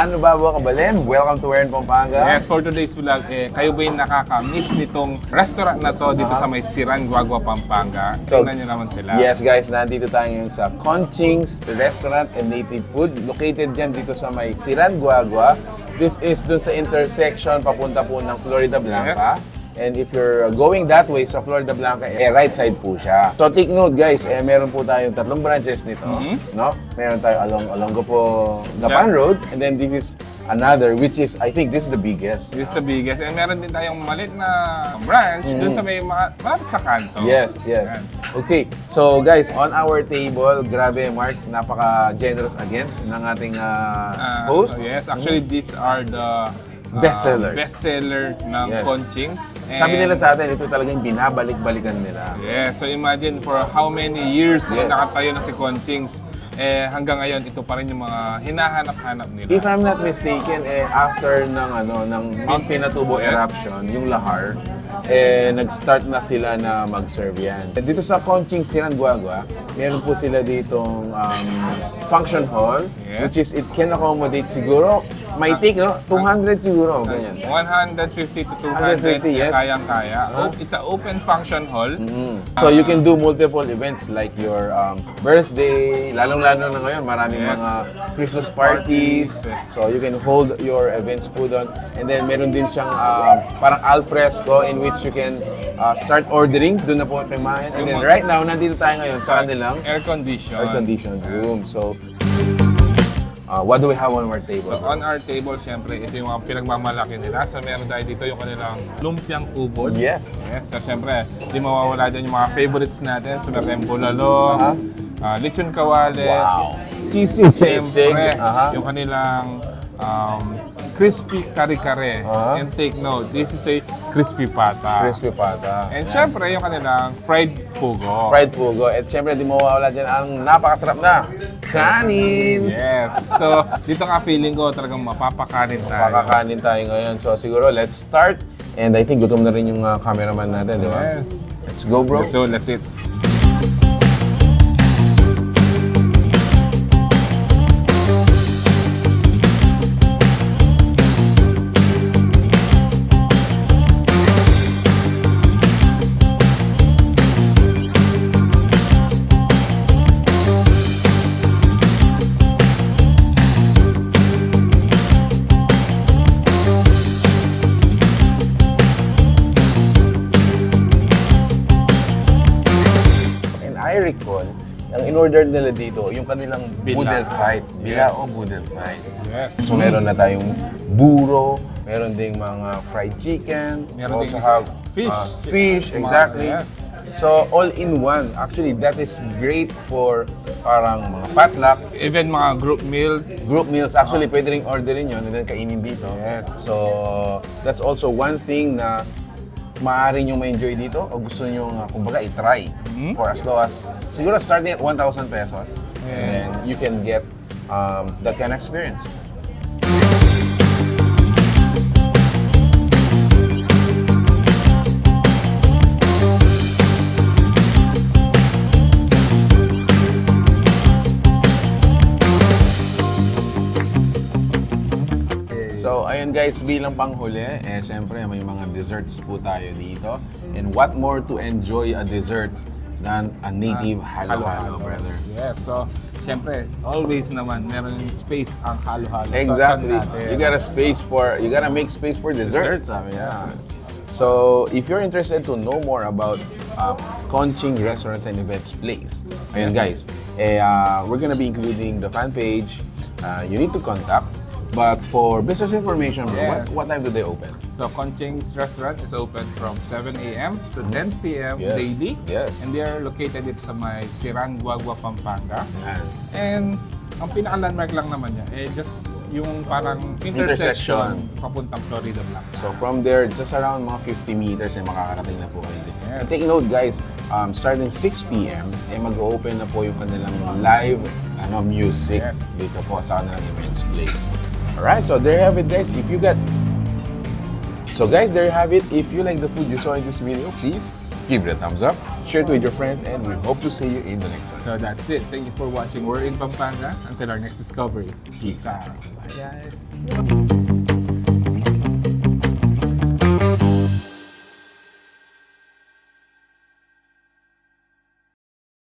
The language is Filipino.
Nanubabo Kabalin. Welcome to Where in Pampanga. Yes, for today's vlog, kayo ba yung nakaka-miss nitong restaurant na to dito sa may Siran, Guagua, Pampanga? Tingnan nyo naman sila. Yes guys, nandito tayo ngayon sa Conching's Restaurant and Native Food. Located dyan dito sa may Siran, Guagua. This is dun sa intersection papunta po ng Florida Blanca. Yes. And if you're going that way sa Florida Blanca, right side po siya. So take note guys, meron po tayong 3 branches nito. No? Meron tayo along Olongapo Gapan Rd. And then this is another, which is, I think this is the biggest. This is the biggest. And meron din tayong maliit na branch dun sa may malapit sa kanto. Yes, yes. Yan. Okay, so guys, on our table, grabe Mark, napaka-generous again ng ating host. Yes, actually these are the bestseller ng Yes. Conchings. Sabi nila sa atin, ito talagang binabalik-balikan nila. Yeah, so imagine for how many years Yes. nakatayo na si Conchings, hanggang ngayon ito pa rin yung mga hinahanap-hanap nila. If I'm not mistaken, after ng Mount Pinatubo Yes. eruption, yung lahar, nag-start na sila na mag-serve yan. Dito sa Conchings Siran Guagua, meron po sila ditong function hall, Yes. which is it can accommodate siguro, may take, no? 200 siguro, ganyan. 150 to 200, 150, yes. kayang-kaya. It's an open function hall. So you can do multiple events like your birthday, lalong-lalo na ngayon, maraming Yes. mga Christmas parties. So you can hold your events po doon. And then meron din siyang parang alfresco in which you can start ordering. Doon na po kumain. And then right now, nandito tayo ngayon sa kanilang air-conditioned room. So what do we have on our table? So on our table, syempre, ito yung mga pinagmamalaki nila. So meron tayo dito yung kanilang lumpiang ubod. Yes. Yes. So syempre, di mawawala dyan yung mga favorites natin. So meron tayong bulalo, lechon kawale, Wow. sisig, Sisig. syempre, yung kanilang crispy kare-kare. And take note, this is a crispy pata. Crispy pata. And syempre, yung kanilang fried pugo. Fried pugo. At syempre, di mawawala dyan ang napakasarap na kanin. Yes. So, dito nga feeling ko talagang mapapakanin tayo. Makakanin tayo ngayon. So siguro, let's start. And I think gutom na rin yung cameraman natin, di ba? Yes. Let's go, bro. So, let's eat. I recall, ang in-order nila dito, yung kanilang boodle fight. Yes. Bilao boodle fight. Yes. So meron na tayong buro, meron ding mga fried chicken, Meron also ding have fish. fish, exactly. Yes. So all in one. Actually, that is great for parang mga potluck, Even mga group meals. group meals. Actually, pwede rin orderin yun and then kainin dito. Yes. So that's also one thing na maaari nyo ma-enjoy dito o gusto nyo, kumbaga, i-try for as low as, siguro starting at 1,000 pesos. And then you can get that kind of experience. So, ayun guys, bilang panghuli, syempre may mga desserts po tayo dito. And what more to enjoy a dessert than a native halo-halo, brother? Yes. So, syempre, always naman, meron space ang halo-halo. Exactly. Sa tiyan natin. You gotta make space for desserts. I mean, yeah. So, if you're interested to know more about Conching Restaurants and Events Place, ayun guys, we're gonna be including the fan page. You need to contact. But for business information, bro, Yes. what time do they open? So, Conching's restaurant is open from 7 a.m. to 10 p.m. Yes. daily. Yes. And they are located dito sa may Siran, Guagua, Pampanga. Yan. And ang pinaka-landmark lang naman niya, just yung parang intersection papuntang Florida Blanca. So from there, just around mga 50 meters ay makakarating na po kayo. Yes. And take note guys, starting 6 p.m. mag-open na po yung kanilang live music Yes. dito po sa kanilang events place. Alright, so there you have it guys. If you got... So guys, there you have it. If you like the food you saw in this video, please give it a thumbs up, share it with your friends, and we hope to see you in the next one. So that's it. Thank you for watching. We're in Pampanga. Until our next discovery. Peace out. Bye guys.